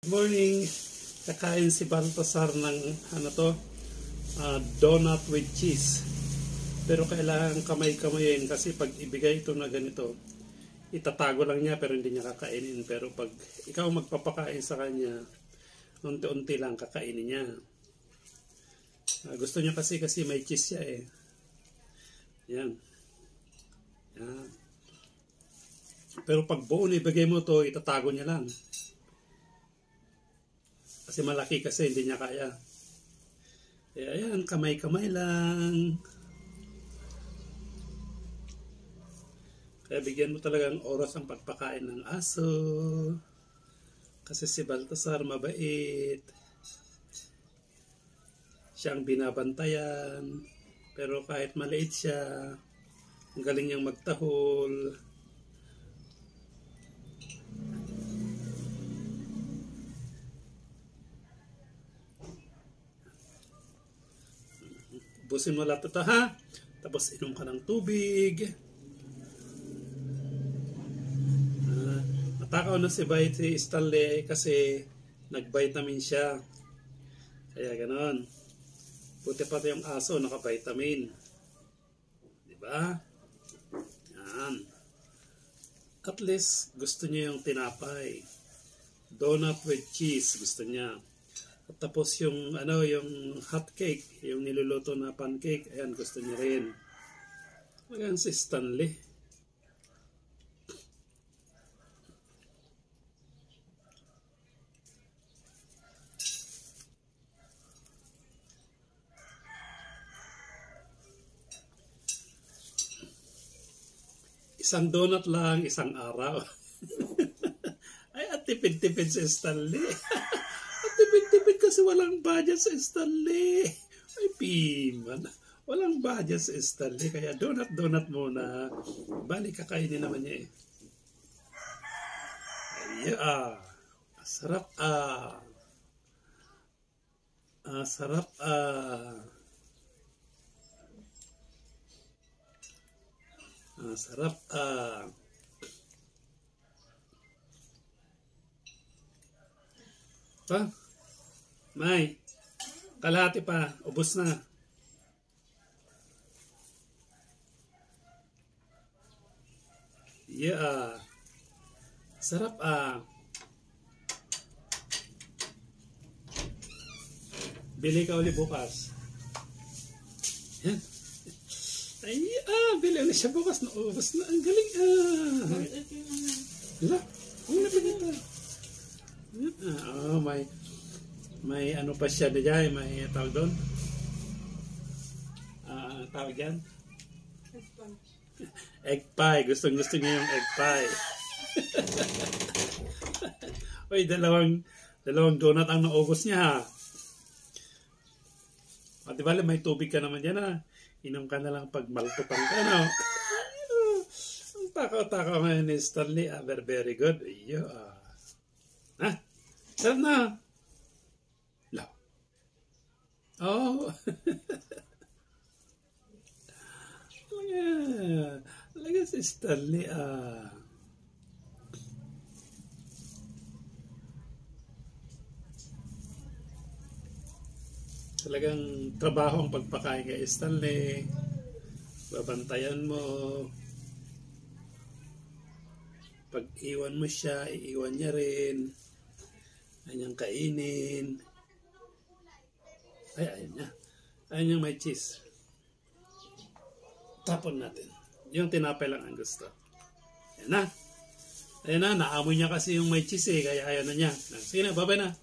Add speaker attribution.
Speaker 1: Morning, kakain si Baltasar ng donut with cheese. Pero kailangan kamay-kamayin kasi pag ibigay ito na ganito, itatago lang niya pero hindi niya kakainin. Pero pag ikaw magpapakain sa kanya, unti-unti lang kakainin niya. Gusto niya kasi may cheese siya eh. Yan. Yan. Pero pag buo na ibigay mo to, itatago niya lang. Kasi malaki kasi hindi niya kaya. Kaya ayan, kamay-kamay lang. Kaya bigyan mo talagang oras ang pagpakain ng aso. Kasi si Baltasar mabait. Siyang binabantayan. Pero kahit maliit siya, ang galing niyang magtahol. Ubusin mo lahat ito ha. Tapos inom ka ng tubig. Natakaw na si Stanley kasi nag-vitamin siya. Kaya ganon. Buti pati yung aso naka-vitamin. Diba? Yan. At least gusto niya yung tinapay. Donut with cheese gusto niya. At tapos yung yung hot cake, yung niluluto na pancake, ayan gusto niya rin. Ayan si Stanley. Isang donut lang, isang araw. Ay, at tipid-tipid si Stanley. Tipid-tipid kasi walang budget sa Stanley. Ay, piman. Walang budget sa Stanley. Kaya donut muna. Bali, kakainin naman niya eh. Ay, sarap sarap sarap pa. May, kalahati pa, ubos na. Yeah. Sarap Bili ka ulit bukas. Yan. Ay, bili ulit siya bukas. Ubos na. Ang galing Hala, ang lapit ito. May ano pa siya dyan, may tawag doon. Tawag yan? Egg pie. Gusto niya yung egg pie. Uy, dalawang donut ang naubos niya ha. Di ba, may tubig ka naman dyan ha. Inom ka na lang pag maltupan ka, no? Ang takaw-takaw ngayon ni Stanley. Very good. Ha? Sarap na. Oh. Talaga si Stanley Talagang trabaho ang pagpakain kay Stanley. Babantayan mo. Pag iwan mo siya, iiwan niya rin. Kanyang kainin. Ay, ayun niya. Ayun yung may cheese. Tapon natin. Yung tinapay lang ang gusto. Ayan na. Ayan na, naamoy niya kasi yung may cheese eh. Kaya ayaw na niya. Sige na, bye-bye na.